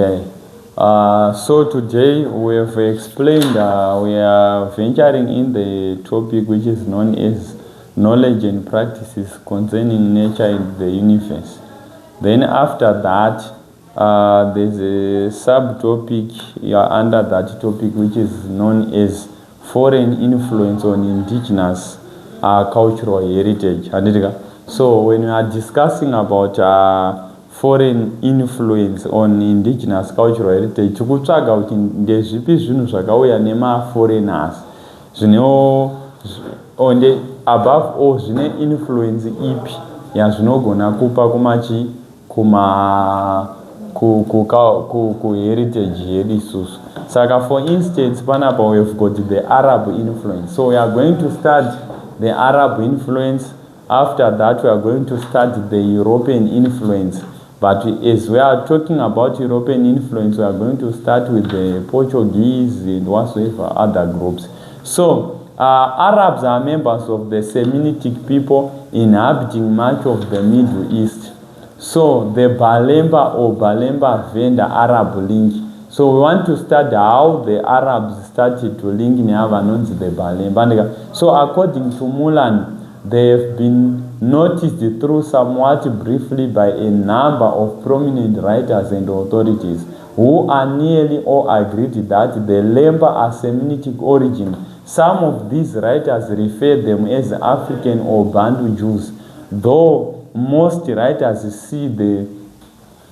Okay. So today we have explained, we are venturing in the topic which is known as knowledge and practices concerning nature and the universe. Then after that, there's a subtopic under that topic which is known as foreign influence on indigenous cultural heritage. So when we are discussing about foreign influence on indigenous cultural heritage, tikutsvaga kuti ndezvipi zvinhu zvakauya nema-foreigners zvinewo onde above all zvine influence ipi yazvinogona kupa kuheritage yedu isusu. Saka for instance panapa we have got the Arab influence. So we are going to start the Arab influence. After that we are going to start the European influence. But as we are talking about European influence, we are going to start with the Portuguese and whatsoever other groups. So, Arabs are members of the Semitic people inhabiting much of the Middle East. So, the Balemba or Balemba Venda Arab link. So, we want to study how the Arabs started to link the Balemba. So, according to Mulan, they have been noticed through somewhat briefly by a number of prominent writers and authorities who are nearly all agreed that the Lemba are Semitic origin. Some of these writers refer them as African or Bantu Jews, though most writers see them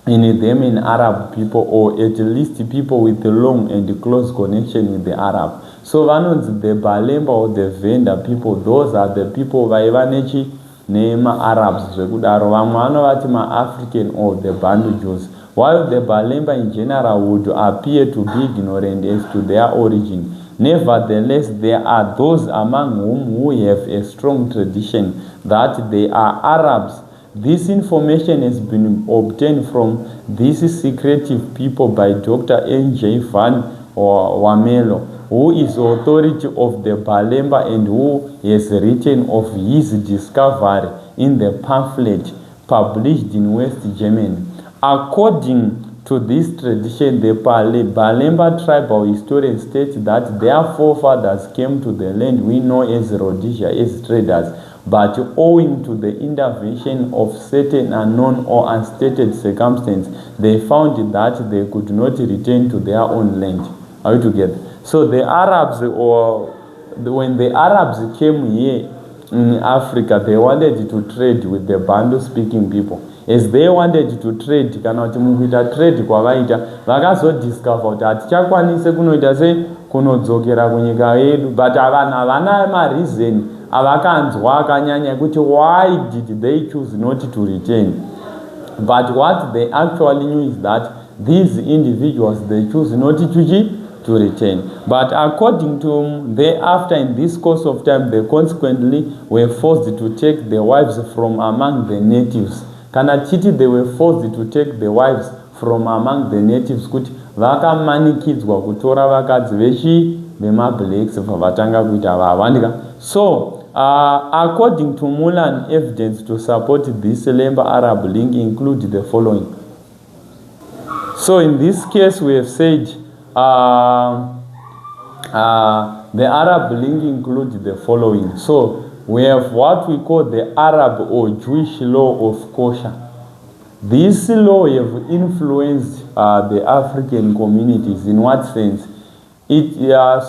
in Arab people, or at least people with a long and close connection with the Arab. So the Balemba or the Venda people, those are the people vaivanechi nema Arabs zvekudaro, vamwe vanovati ma-African or the Bantu Jews, while the Balemba in general would appear to be ignorant as to their origin. Nevertheless, there are those among whom who have a strong tradition that they are Arabs. This information has been obtained from these secretive people by Dr. N.J. van Wamelo, who is authority of the Balemba and who has written of his discovery in the pamphlet published in West Germany. According to this tradition, the Balemba tribal historians state that their forefathers came to the land we know as Rhodesia as traders, but owing to the intervention of certain unknown or unstated circumstances, they found that they could not return to their own land. Are you together? So the Arabs, when the Arabs came here in Africa, they wanted to trade with the Bantu-speaking people. As they wanted to trade, kana kuti mukuita trade kwavaita, vakazodiscover kuti hatichakwanise kunoita sei kunodzokera kunyika yedu, but havana ma-reason avakanzwa akanyanya kuti why did they choose not to return. But what they actually knew is that these individuals, they choose not to return. But according to thereafter, in this course of time, they consequently were forced to take the wives from among the natives. Kana chiti, they were forced to take the wives from among the natives kuti vakamanikidzwa kutora vakadzi vechi vema-blacks pavatanga kuita vavandika. So according to Mulan, evidence to support this Lemba Arab link include the following. So in this case, we have said the Arab link includes the following. So we have what we call the Arab or Jewish law of kosher. This law have influenced the African communities. In what sense? It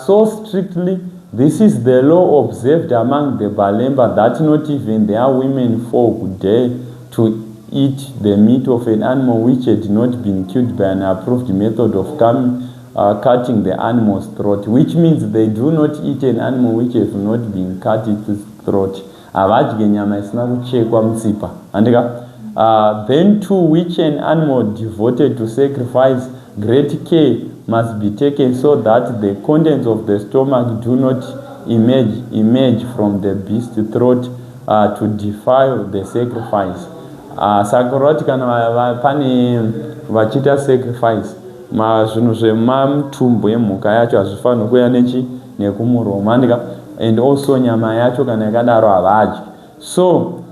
so strictly, this is the law observed among the Balemba that not even their women folk dare to eat the meat of an animal which had not been killed by an approved method of cutting the animal's throat, which means they do not eat an animal which has not been cut its throat. Then too, which an animal devoted to sacrifice, great care must be taken so that the contents of the stomach do not emerge from the beast's throat to defile the sacrifice. Sakuroti kana pane vachita sacrifice, zvinhu zvemamutumbu emhuka yacho hazvifaniri kuya nekumuromo, and also nyama yacho kana yakadaro havadyi. So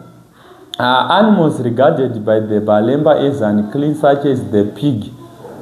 animals regarded by the Balemba as unclean, such as the pig,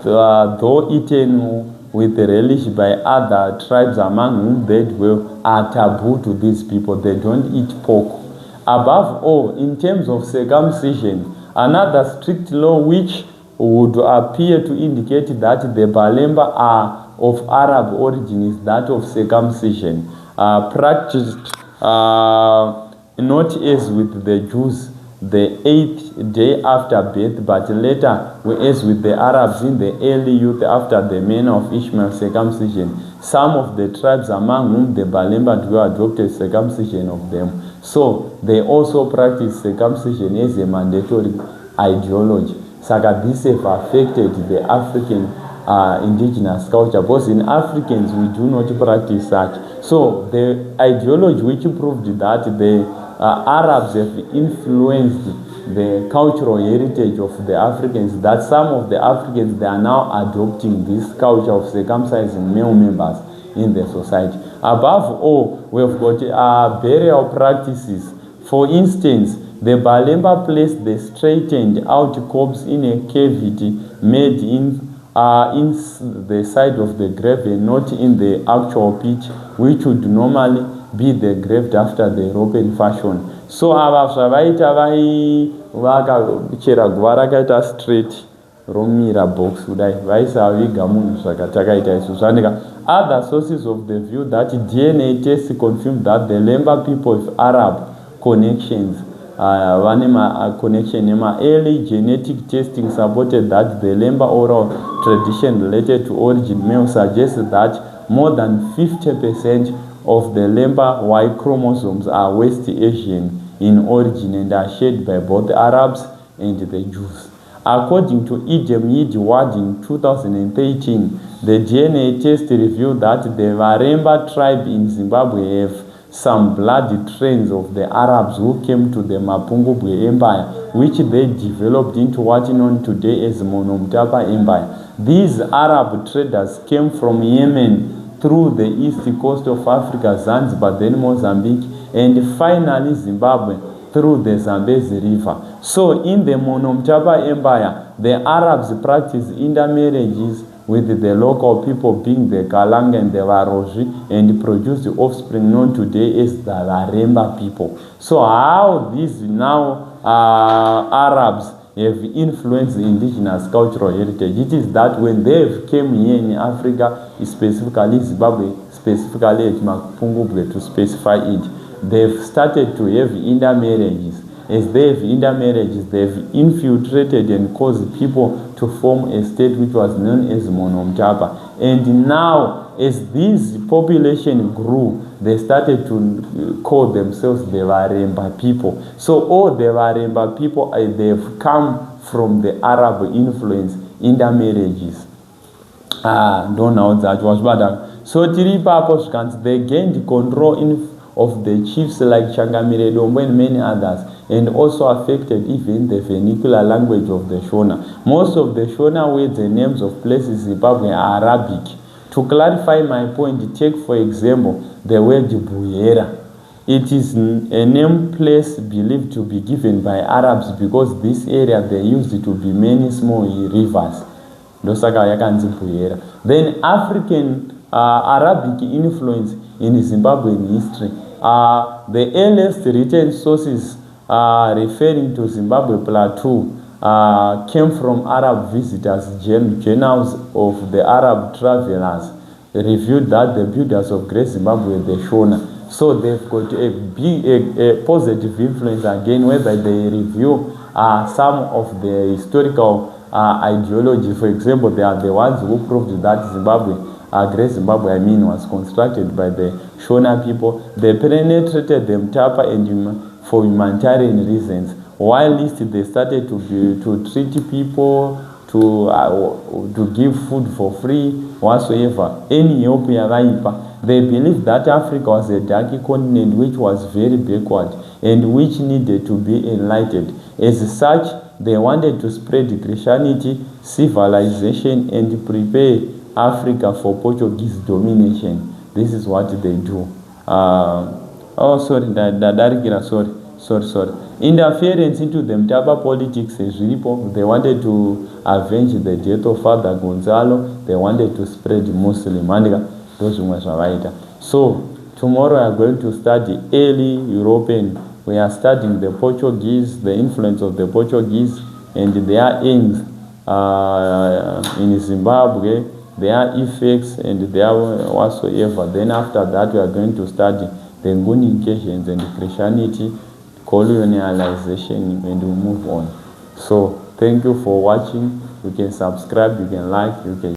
though eaten with relish by other tribes among whom they dwell, are taboo to these people. They don't eat pork. Above all, in terms of circumcision, another strict law which would appear to indicate that the Balemba are of Arab origin is that of circumcision, practiced not as with the Jews the 8th day after birth, but later as with the Arabs in the early youth after the manner of Ishmael's circumcision. Some of the tribes among whom the Balemba dwell adopted circumcision of them. So they also practice circumcision as a mandatory ideology. Saka this have affected the African indigenous culture, because in Africans we do not practice such. So the ideology which proved that the Arabs have influenced the cultural heritage of the Africans, that some of the Africans, they are now adopting this culture of circumcising male members in the society. Above all, we've got burial practices. For instance, the Balemba placed the straightened out corpse in a cavity made in the side of the grave and not in the actual pit, which would normally be the grave after the European fashion. So ava zvavaita vakachera guva rakaita straight romira box kudai vaisaviga munhu zvakatakaita izvo zvanika. Other sources of the view that DNA tests confirm that the Lemba people with Arab connections connection. Early genetic testing supported that the Lemba oral tradition related to origin male suggests that more than 50% of the Lemba Y chromosomes are West Asian in origin and are shared by both the Arabs and the Jews. According to Idem Yid Ward in 2013, the DNA test revealed that the Varemba tribe in Zimbabwe have some blood trains of the Arabs who came to the Mapungubwe Empire, which they developed into what is known today as Monomtapa Empire. These Arab traders came from Yemen through the east coast of Africa, Zanzibar, then Mozambique, and finally Zimbabwe through the Zambezi River. So in the Monomtapa Empire, the Arabs practiced intermarriages with the local people, being the Kalanga and the Varoji, and produced offspring known today as the Varemba people. So how these now Arabs have influenced the indigenous cultural heritage? It is that when they came here in Africa, specifically Zimbabwe, specifically at Mapungubwe to specify it, they've started to have intermarriages. As they have intermarriages, they've infiltrated and caused people to form a state which was known as Monomtapa. And now, as this population grew, they started to call themselves the Varemba people. So all the Varemba people, they've come from the Arab influence intermarriages. Don't know that was bad. So tiri papo they gained control of the chiefs like Changamire Dombo and many others, and also affected even the vernacular language of the Shona. Most of the Shona words and names of places in Zimbabwe are Arabic. To clarify my point, take for example the word Buyera. It is a name place believed to be given by Arabs because this area there used to be many small rivers. Then African Arabic influence in Zimbabwean history. The earliest written sources referring to Zimbabwe Plateau came from Arab visitors. Journals of the Arab travelers revealed that the builders of Great Zimbabwe were the Shona. So they've got a positive influence again, whereby they review some of the historical ideology. For example, they are the ones who proved that Zimbabwe, Great Zimbabwe, was constructed by the Shona people. They penetrated the Mtapa and for humanitarian reasons. While they started to treat people, to give food for free, whatsoever, any help. They believed that Africa was a dark continent which was very backward and which needed to be enlightened. As such, they wanted to spread Christianity, civilization, and prepare Africa for Portuguese domination. This is what they do. Sorry. interference into the Mtaba politics zviripo. They wanted to avenge the death of Father Gonzalo. They wanted to spread Muslim handika ndozvimwe zvavaita. So tomorrow we are going to study early European. We are studying the Portuguese, the influence of the Portuguese and their aims in Zimbabwe, their effects and their whatsoever. Then after that we are going to study the Nguni invasions and Christianity, colonialization, and we move on. So thank you for watching. You can subscribe, you can like, you can